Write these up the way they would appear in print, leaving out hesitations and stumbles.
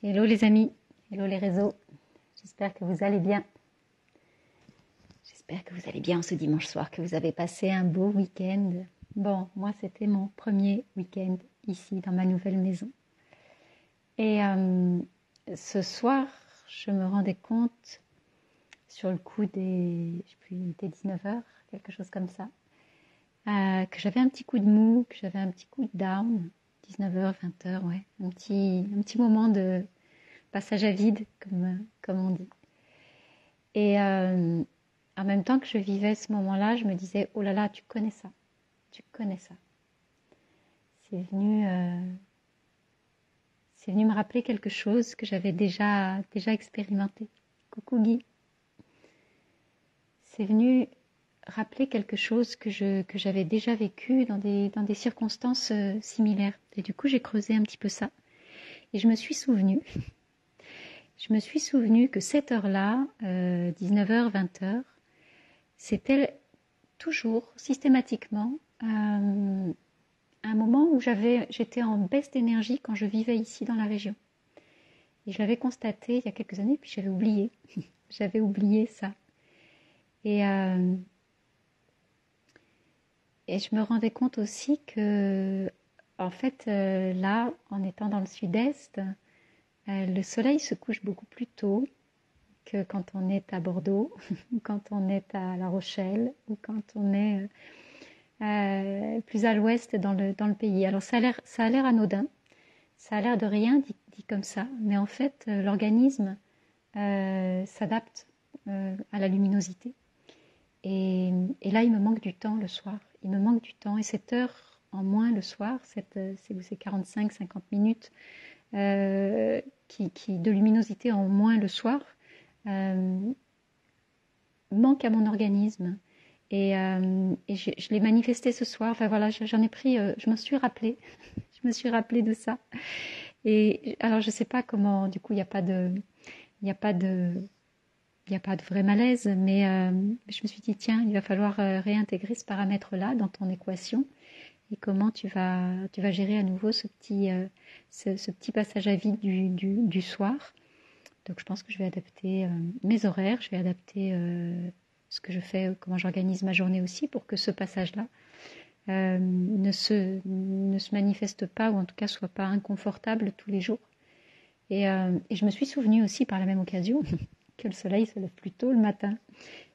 Hello les amis, hello les réseaux, j'espère que vous allez bien. J'espère que vous allez bien ce dimanche soir, que vous avez passé un beau week-end. Bon, moi c'était mon premier week-end ici dans ma nouvelle maison. Et ce soir, je me rendais compte sur le coup des 19 heures, quelque chose comme ça, que j'avais un petit coup de mou, que j'avais un petit coup de down, 19 heures, 20 heures, ouais, un petit moment de passage à vide, comme on dit. Et en même temps que je vivais ce moment-là, je me disais, oh là là, tu connais ça, tu connais ça. C'est venu me rappeler quelque chose que j'avais déjà expérimenté. Coucou Guy. C'est venu rappeler quelque chose que j'avais déjà vécu dans des circonstances similaires. Et du coup, j'ai creusé un petit peu ça. Et je me suis souvenu que cette heure-là, 19h, 20h, c'était toujours, systématiquement, un moment où j'étais en baisse d'énergie quand je vivais ici dans la région. Et je l'avais constaté il y a quelques années, puis j'avais oublié. J'avais oublié ça. Et je me rendais compte aussi que, en fait, là, en étant dans le sud-est, le soleil se couche beaucoup plus tôt que quand on est à Bordeaux, ou quand on est à La Rochelle, ou quand on est plus à l'ouest dans le pays. Alors ça a l'air anodin, ça a l'air de rien dit comme ça, mais en fait l'organisme s'adapte à la luminosité. Et là il me manque du temps le soir, il me manque du temps, et cette heure en moins le soir, ces 45-50 minutes de luminosité en moins le soir manque à mon organisme. Et je l'ai manifesté ce soir. Enfin voilà, j'en ai pris, je m'en suis rappelée. Je me suis rappelée de ça. Et alors je sais pas comment. Du coup, il n'y a pas de vrai malaise, mais je me suis dit tiens, il va falloir réintégrer ce paramètre-là dans ton équation. Et comment tu vas gérer à nouveau ce petit passage à vide du soir. Donc je pense que je vais adapter mes horaires, je vais adapter ce que je fais, comment j'organise ma journée aussi pour que ce passage-là ne se manifeste pas, ou en tout cas soit pas inconfortable tous les jours. Et je me suis souvenu aussi par la même occasion que le soleil se lève plus tôt le matin,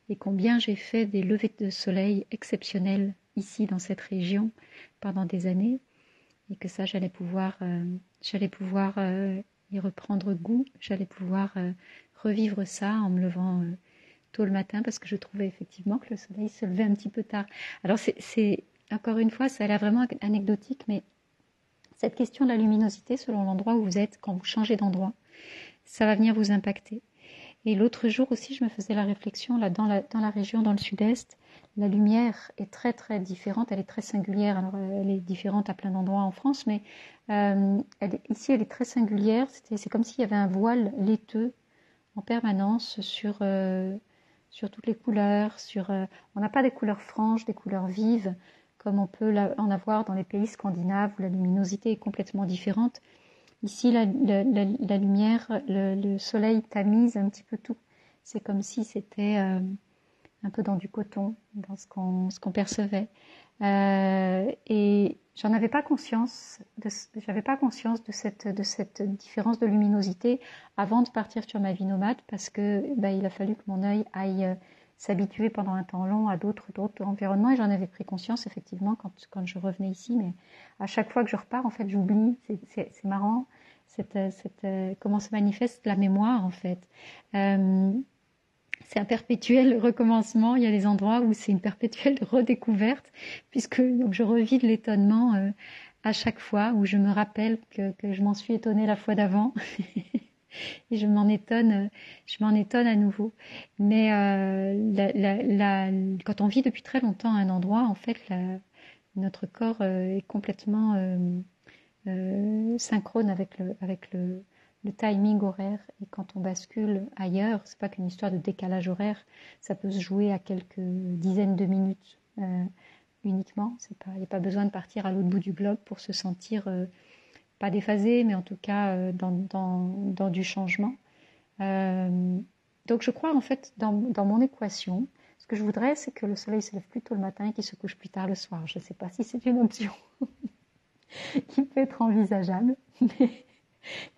et combien j'ai fait des levées de soleil exceptionnelles ici dans cette région pendant des années, et que ça j'allais pouvoir y reprendre goût, j'allais pouvoir revivre ça en me levant tôt le matin, parce que je trouvais effectivement que le soleil se levait un petit peu tard. Alors c'est encore une fois, ça a l'air vraiment anecdotique, mais cette question de la luminosité selon l'endroit où vous êtes, quand vous changez d'endroit, ça va venir vous impacter. Et l'autre jour aussi, je me faisais la réflexion, là, dans la région, dans le sud-est, la lumière est très très différente, elle est très singulière. Alors elle est différente à plein d'endroits en France, mais ici elle est très singulière. C'est comme s'il y avait un voile laiteux en permanence sur toutes les couleurs. On n'a pas des couleurs franches, des couleurs vives, comme on peut en avoir dans les pays scandinaves où la luminosité est complètement différente. Ici, la lumière, le soleil tamise un petit peu tout. C'est comme si c'était un peu dans du coton, dans ce qu'on percevait. Et j'en avais pas conscience, j'avais pas conscience de cette différence de luminosité avant de partir sur ma vie nomade, parce que il a fallu que mon œil aille s'habituer pendant un temps long à d'autres environnements, et j'en avais pris conscience effectivement quand je revenais ici. Mais à chaque fois que je repars, en fait, j'oublie. C'est marrant. Comment se manifeste la mémoire, en fait. C'est un perpétuel recommencement. Il y a des endroits où c'est une perpétuelle redécouverte, puisque donc je revis de l'étonnement à chaque fois, où je me rappelle que je m'en suis étonnée la fois d'avant. Et je m'en étonne à nouveau. Mais quand on vit depuis très longtemps à un endroit, en fait, notre corps est complètement synchrone avec le timing horaire. Et quand on bascule ailleurs, c'est pas qu'une histoire de décalage horaire, ça peut se jouer à quelques dizaines de minutes uniquement. Il n'y a pas besoin de partir à l'autre bout du globe pour se sentir pas déphasé, mais en tout cas dans du changement. Donc je crois en fait dans mon équation, ce que je voudrais, c'est que le soleil se lève plus tôt le matin et qu'il se couche plus tard le soir. Je ne sais pas si c'est une option qui peut être envisageable, mais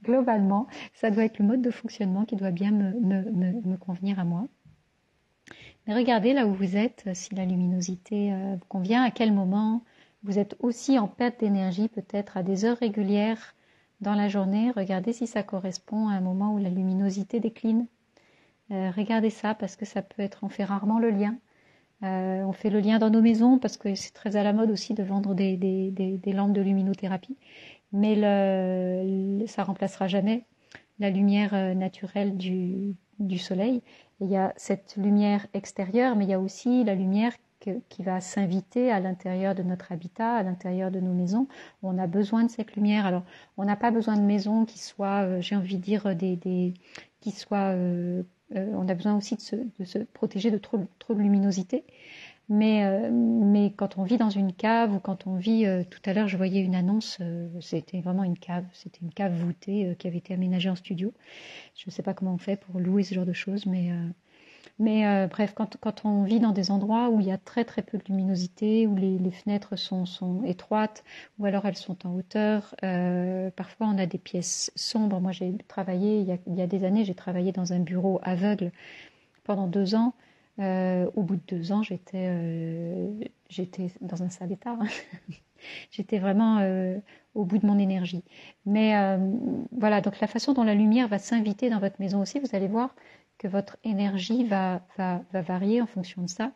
globalement, ça doit être le mode de fonctionnement qui doit bien me convenir à moi. Mais regardez là où vous êtes, si la luminosité vous convient, à quel moment vous êtes aussi en perte d'énergie, peut-être à des heures régulières dans la journée. Regardez si ça correspond à un moment où la luminosité décline. Regardez ça parce que ça peut être, on fait rarement le lien. On fait le lien dans nos maisons parce que c'est très à la mode aussi de vendre des lampes de luminothérapie. Mais ça remplacera jamais la lumière naturelle du soleil. Il y a cette lumière extérieure, mais il y a aussi la lumière qui va s'inviter à l'intérieur de notre habitat, à l'intérieur de nos maisons. On a besoin de cette lumière. Alors, on n'a pas besoin de maisons qui soient, j'ai envie de dire, qui soient... on a besoin aussi de se protéger de trop de luminosité. Mais quand on vit dans une cave ou quand on vit, tout à l'heure je voyais une annonce, c'était vraiment une cave, c'était une cave voûtée qui avait été aménagée en studio. Je ne sais pas comment on fait pour louer ce genre de choses, mais bref, quand on vit dans des endroits où il y a très très peu de luminosité, où les fenêtres sont étroites, ou alors elles sont en hauteur, parfois on a des pièces sombres. Moi j'ai travaillé, il y a des années, j'ai travaillé dans un bureau aveugle pendant 2 ans. Au bout de 2 ans, j'étais dans un sale état. J'étais vraiment au bout de mon énergie. Mais voilà, donc la façon dont la lumière va s'inviter dans votre maison aussi, vous allez voir que votre énergie va varier en fonction de ça.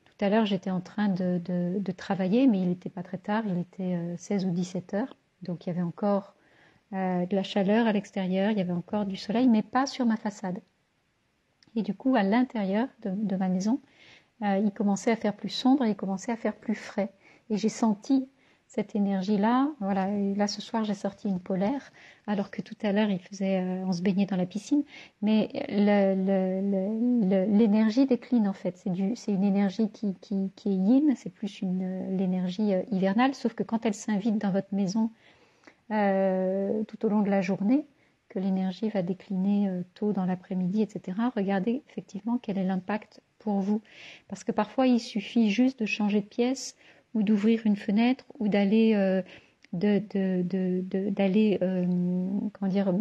Tout à l'heure, j'étais en train de travailler, mais il n'était pas très tard, il était 16 ou 17 heures. Donc il y avait encore de la chaleur à l'extérieur, il y avait encore du soleil, mais pas sur ma façade. Et du coup, à l'intérieur de ma maison, il commençait à faire plus sombre et il commençait à faire plus frais. Et j'ai senti cette énergie-là. Voilà. Et là, ce soir, j'ai sorti une polaire, alors que tout à l'heure, on se baignait dans la piscine. Mais l'énergie décline, en fait. C'est une énergie qui est yin, c'est plus l'énergie hivernale, sauf que quand elle s'invite dans votre maison tout au long de la journée, que l'énergie va décliner tôt dans l'après-midi, etc. Regardez effectivement quel est l'impact pour vous. Parce que parfois, il suffit juste de changer de pièce ou d'ouvrir une fenêtre ou d'aller comment dire,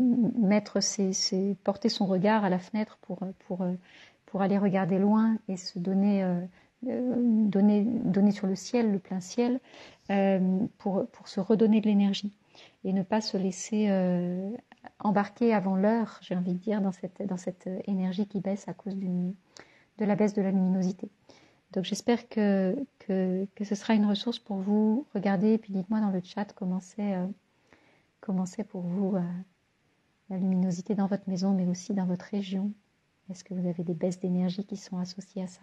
porter son regard à la fenêtre pour aller regarder loin et se donner sur le ciel, le plein ciel, pour se redonner de l'énergie et ne pas se laisser embarquer avant l'heure, j'ai envie de dire, dans cette énergie qui baisse à cause de la baisse de la luminosité. Donc j'espère que ce sera une ressource pour vous. Regardez et puis dites-moi dans le chat comment c'est pour vous la luminosité dans votre maison, mais aussi dans votre région. Est-ce que vous avez des baisses d'énergie qui sont associées à ça?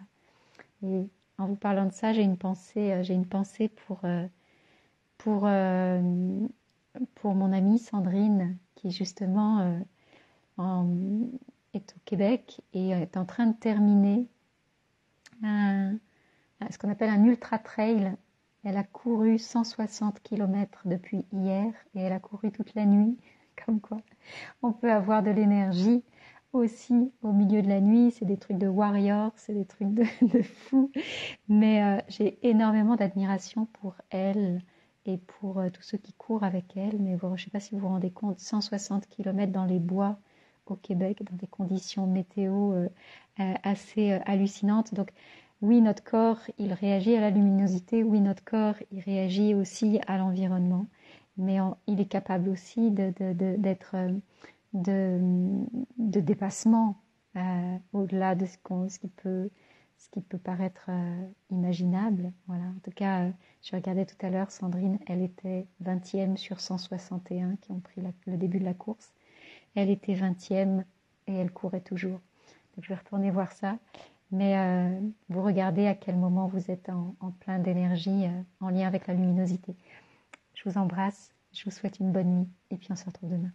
Et en vous parlant de ça, j'ai une pensée pour mon amie Sandrine, qui justement est au Québec et est en train de terminer ce qu'on appelle un ultra trail. Elle a couru 160 km depuis hier et elle a couru toute la nuit. Comme quoi, on peut avoir de l'énergie aussi au milieu de la nuit. C'est des trucs de warrior, c'est des trucs de fou. Mais j'ai énormément d'admiration pour elle et pour tous ceux qui courent avec elle. Mais je ne sais pas si vous vous rendez compte, 160 km dans les bois au Québec, dans des conditions météo assez hallucinantes. Donc oui, notre corps, il réagit à la luminosité. Oui, notre corps, il réagit aussi à l'environnement. Mais il est capable aussi de dépassement au-delà de ce qui peut paraître imaginable. Voilà. En tout cas, je regardais tout à l'heure, Sandrine, elle était 20e sur 161 qui ont pris le début de la course. Elle était 20e et elle courait toujours. Donc je vais retourner voir ça. Mais vous regardez à quel moment vous êtes en plein d'énergie en lien avec la luminosité. Je vous embrasse, je vous souhaite une bonne nuit et puis on se retrouve demain.